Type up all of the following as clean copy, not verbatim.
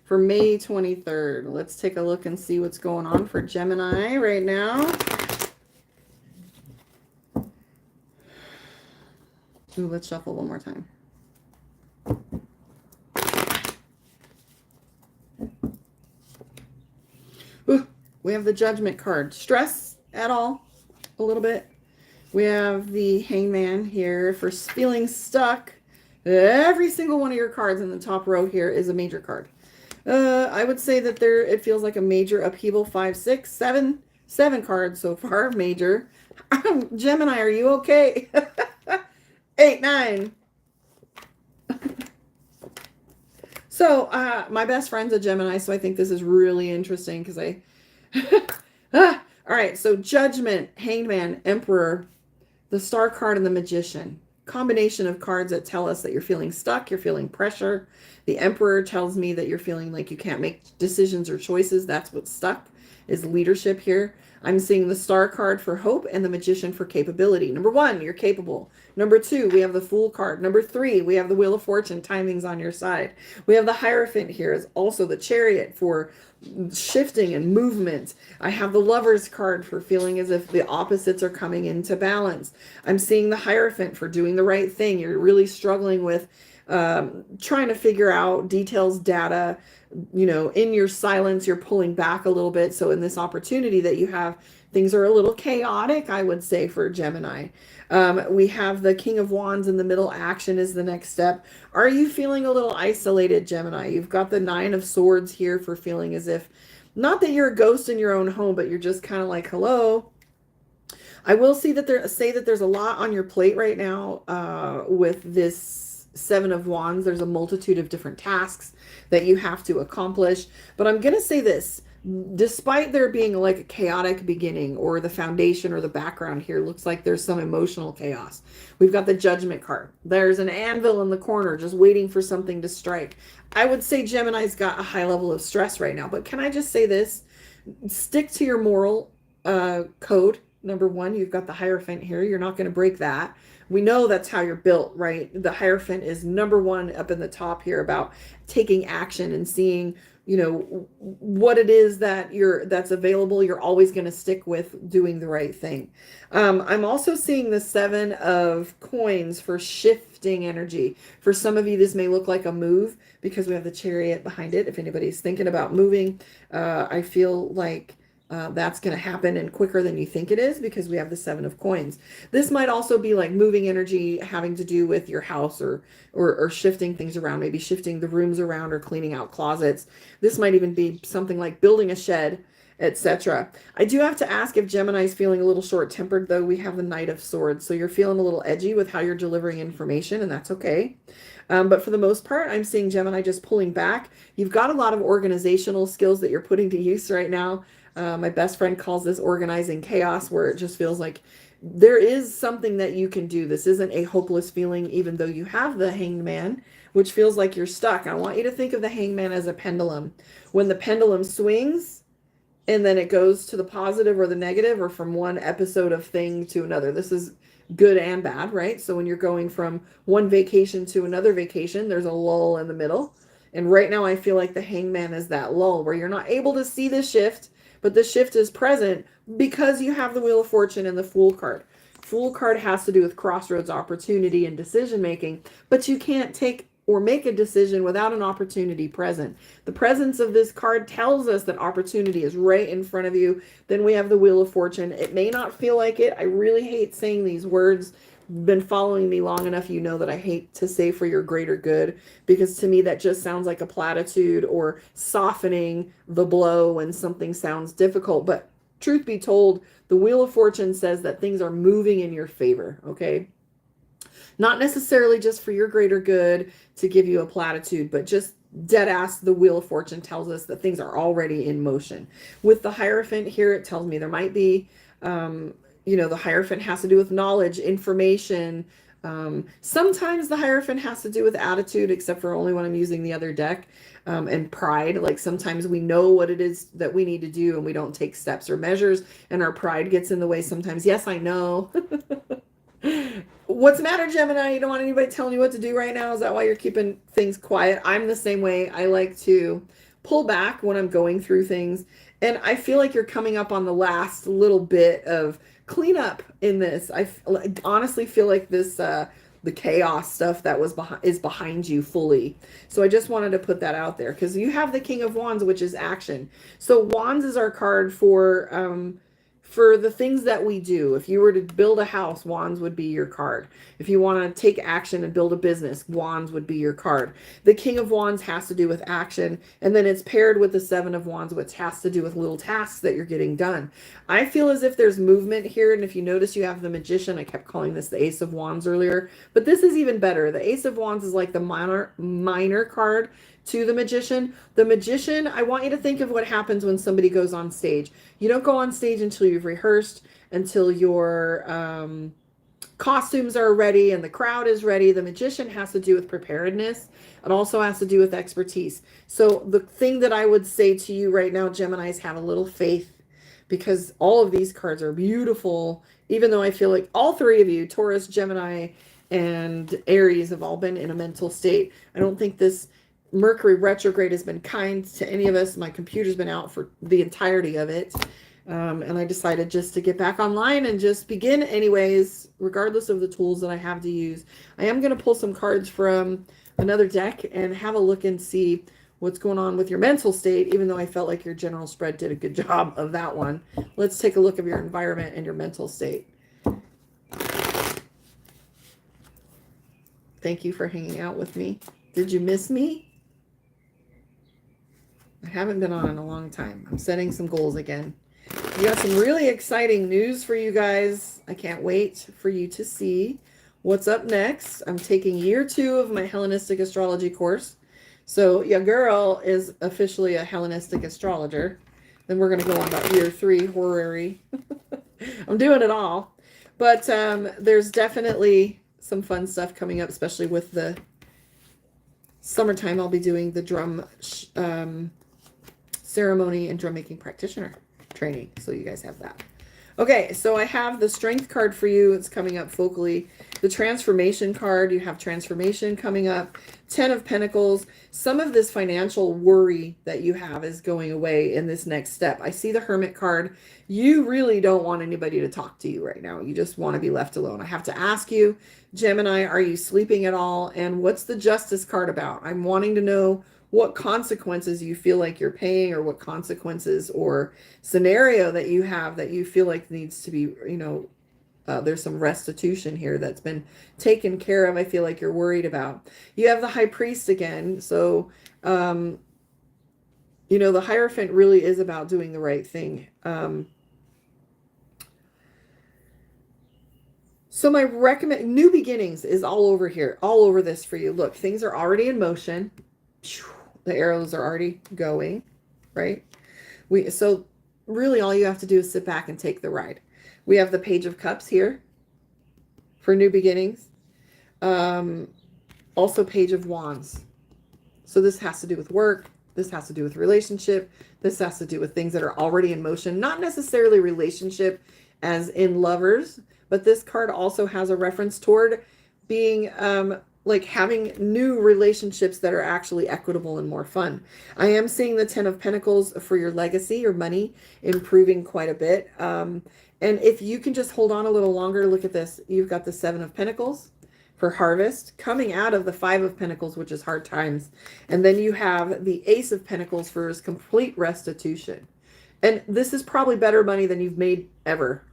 for May 23rd. Let's take a look and see what's going on for Gemini right now. Ooh, let's shuffle one more time. Ooh, we have the Judgment card. Stress at all? A little bit. We have the Hangman here for feeling stuck. Every single one of your cards in the top row here is a major card. I would say that it feels like a major upheaval. 5, 6, 7, 7 cards so far, major. Gemini, are you okay? 8, 9. So, my best friend's a Gemini, so I think this is really interesting because all right, so Judgment, Hangman, Emperor, the Star card, and the Magician. Combination of cards that tell us that you're feeling stuck, you're feeling pressure. The Emperor tells me that you're feeling like you can't make decisions or choices. That's what's stuck, is leadership here. I'm seeing the Star card for hope and the Magician for capability. Number 1, you're capable. Number 2, we have the Fool card. Number 3, we have the Wheel of Fortune. Timing's on your side. We have the Hierophant here, is also the Chariot for shifting and movement. I have the Lover's card for feeling as if the opposites are coming into balance. I'm seeing the Hierophant for doing the right thing. You're really struggling with trying to figure out details, data. You know, in your silence, you're pulling back a little bit. So in this opportunity that you have, things are a little chaotic, I would say, for Gemini. We have the King of Wands in the middle. Action is the next step. Are you feeling a little isolated, Gemini? You've got the 9 of Swords here for feeling as if, not that you're a ghost in your own home, but you're just kind of like, hello. I will say that there's a lot on your plate right now with this 7 of Wands. There's a multitude of different tasks that you have to accomplish. But I'm going to say this. Despite there being like a chaotic beginning, or the foundation or the background here looks like there's some emotional chaos. We've got the Judgment card. There's an anvil in the corner just waiting for something to strike. I would say Gemini's got a high level of stress right now. But can I just say this? Stick to your moral code. Number 1, you've got the Hierophant here. You're not going to break that. We know that's how you're built, right? The Hierophant is number 1 up in the top here about taking action and seeing, you know, what it is that's available. You're always going to stick with doing the right thing. I'm also seeing the 7 of Coins for shifting energy. For some of you, this may look like a move because we have the Chariot behind it. If anybody's thinking about moving, I feel like that's going to happen and quicker than you think it is because we have the 7 of Coins. This might also be like moving energy having to do with your house or shifting things around, maybe shifting the rooms around or cleaning out closets. This might even be something like building a shed, etc. I do have to ask if Gemini's feeling a little short-tempered, though. We have the Knight of Swords, so you're feeling a little edgy with how you're delivering information, and that's okay. But for the most part, I'm seeing Gemini just pulling back. You've got a lot of organizational skills that you're putting to use right now. My best friend calls this organizing chaos, where it just feels like there is something that you can do. This isn't a hopeless feeling, even though you have the Hangman, which feels like you're stuck. I want you to think of the Hangman as a pendulum. When the pendulum swings and then it goes to the positive or the negative, or from one episode of thing to another. This is good and bad, right? So when you're going from one vacation to another vacation, there's a lull in the middle. And right now I feel like the Hangman is that lull where you're not able to see the shift, but the shift is present because you have the Wheel of Fortune and the Fool card. Fool card has to do with crossroads, opportunity, and decision making, but you can't take or make a decision without an opportunity present. The presence of this card tells us that opportunity is right in front of you. Then we have the Wheel of Fortune. It may not feel like it. I really hate saying these words. Been following me long enough, you know that I hate to say for your greater good, because to me that just sounds like a platitude or softening the blow when something sounds difficult. But truth be told, the Wheel of Fortune says that things are moving in your favor, okay? Not necessarily just for your greater good to give you a platitude, but just dead ass, the Wheel of Fortune tells us that things are already in motion. With the Hierophant here, it tells me there might be, the Hierophant has to do with knowledge, information. Sometimes the Hierophant has to do with attitude, except for only when I'm using the other deck, and pride. Like sometimes we know what it is that we need to do and we don't take steps or measures, and our pride gets in the way sometimes. Yes, I know. What's the matter, Gemini? You don't want anybody telling you what to do right now? Is that why you're keeping things quiet? I'm the same way. I like to pull back when I'm going through things. And I feel like you're coming up on the last little bit of cleanup in this. I honestly feel like this, the chaos stuff that was behind you fully. So I just wanted to put that out there because you have the King of Wands, which is action. So Wands is our card for the things that we do. If you were to build a house, Wands would be your card. If you want to take action and build a business, Wands would be your card. The King of Wands has to do with action, and then it's paired with the Seven of Wands, which has to do with little tasks that you're getting done. I feel as if there's movement here, and if you notice, you have the Magician. I kept calling this the Ace of Wands earlier, but this is even better. The Ace of Wands is like the minor card to the Magician. The Magician, I want you to think of what happens when somebody goes on stage. You don't go on stage until you've rehearsed, until your costumes are ready and the crowd is ready. The Magician has to do with preparedness. It also has to do with expertise. So the thing that I would say to you right now, Geminis, have a little faith, because all of these cards are beautiful, even though I feel like all three of you, Taurus, Gemini, and Aries, have all been in a mental state. I don't think this Mercury retrograde has been kind to any of us. My computer's been out for the entirety of it. And I decided just to get back online and just begin anyways, regardless of the tools that I have to use. I am going to pull some cards from another deck and have a look and see what's going on with your mental state, even though I felt like your general spread did a good job of that one. Let's take a look at your environment and your mental state. Thank you for hanging out with me. Did you miss me? I haven't been on in a long time. I'm setting some goals again. We got some really exciting news for you guys. I can't wait for you to see what's up next. I'm taking year 2 of my Hellenistic Astrology course. So your girl is officially a Hellenistic Astrologer. Then we're going to go on about year 3, horary. I'm doing it all. But there's definitely some fun stuff coming up, especially with the summertime. I'll be doing the drum ceremony and drum making practitioner training, so you guys have that. Okay, so I have the Strength card for you. It's coming up focally. The Transformation card, you have transformation coming up. 10 of Pentacles. Some of this financial worry that you have is going away in this next step. I see the Hermit card. You really don't want anybody to talk to you right now. You just want to be left alone. I have to ask you, Gemini, are you sleeping at all? And what's the Justice card about? I'm wanting to know what consequences you feel like you're paying, or what consequences or scenario that you have that you feel like needs to be, there's some restitution here that's been taken care of. I feel like you're worried about. You have the High Priest again. So, the Hierophant really is about doing the right thing. So my new beginnings is all over here, all over this for you. Look, things are already in motion. The arrows are already going, right? So really all you have to do is sit back and take the ride. We have the Page of Cups here for new beginnings. Also Page of Wands. So this has to do with work. This has to do with relationship. This has to do with things that are already in motion. Not necessarily relationship as in lovers, but this card also has a reference toward being like having new relationships that are actually equitable and more fun. I am seeing the 10 of Pentacles for your legacy, your money, improving quite a bit. And if you can just hold on a little longer, look at this. You've got the 7 of Pentacles for harvest coming out of the 5 of Pentacles, which is hard times. And then you have the Ace of Pentacles for his complete restitution. And this is probably better money than you've made ever,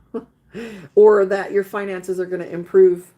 or that your finances are going to improve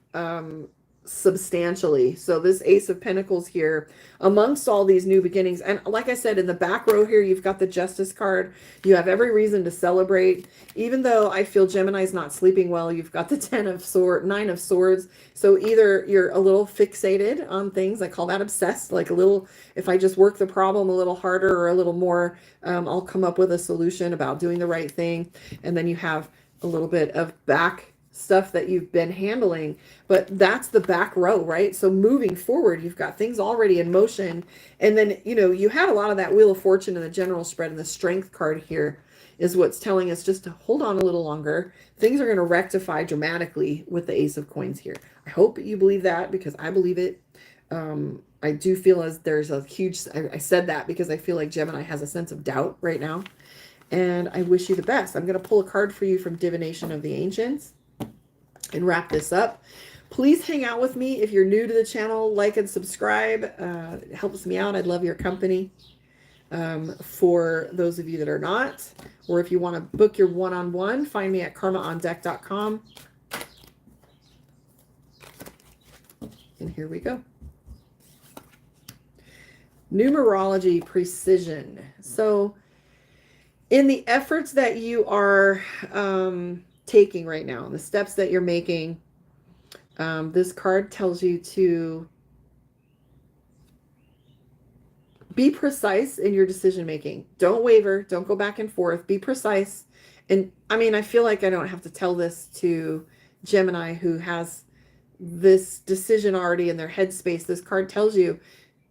substantially. So this Ace of Pentacles here amongst all these new beginnings, and like I said, in the back row here you've got the Justice card. You have every reason to celebrate. Even though I feel Gemini's not sleeping well, you've got the 9 of Swords. So either you're a little fixated on things, I call that obsessed, like a little, if I just work the problem a little harder or a little more, I'll come up with a solution about doing the right thing. And then you have a little bit of back stuff that you've been handling, but that's the back row, right? So moving forward, you've got things already in motion. And then, you had a lot of that Wheel of Fortune in the general spread, and the Strength card here is what's telling us just to hold on a little longer. Things are going to rectify dramatically with the Ace of Coins here. I hope you believe that, because I believe it. I do feel as there's a huge, I said that because I feel like Gemini has a sense of doubt right now. And I wish you the best. I'm going to pull a card for you from Divination of the Ancients and wrap this up. Please hang out with me. If you're new to the channel, like and subscribe. It helps me out. I'd love your company. For those of you that are not, or if you want to book your one-on-one, find me at karmaondeck.com. And here we go. Numerology precision. So in the efforts that you are taking right now, the steps that you're making, this card tells you to be precise in your decision making. Don't waver. Don't go back and forth. Be precise. And I mean, I feel like I don't have to tell this to Gemini who has this decision already in their headspace. This card tells you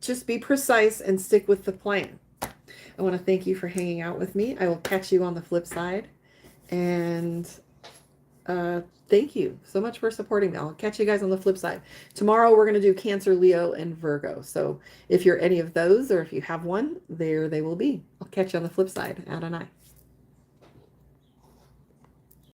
just be precise and stick with the plan. I want to thank you for hanging out with me. I will catch you on the flip side. And thank you so much for supporting me. I'll catch you guys on the flip side. Tomorrow we're going to do Cancer, Leo, and Virgo. So if you're any of those, or if you have one, there they will be. I'll catch you on the flip side. Adonai.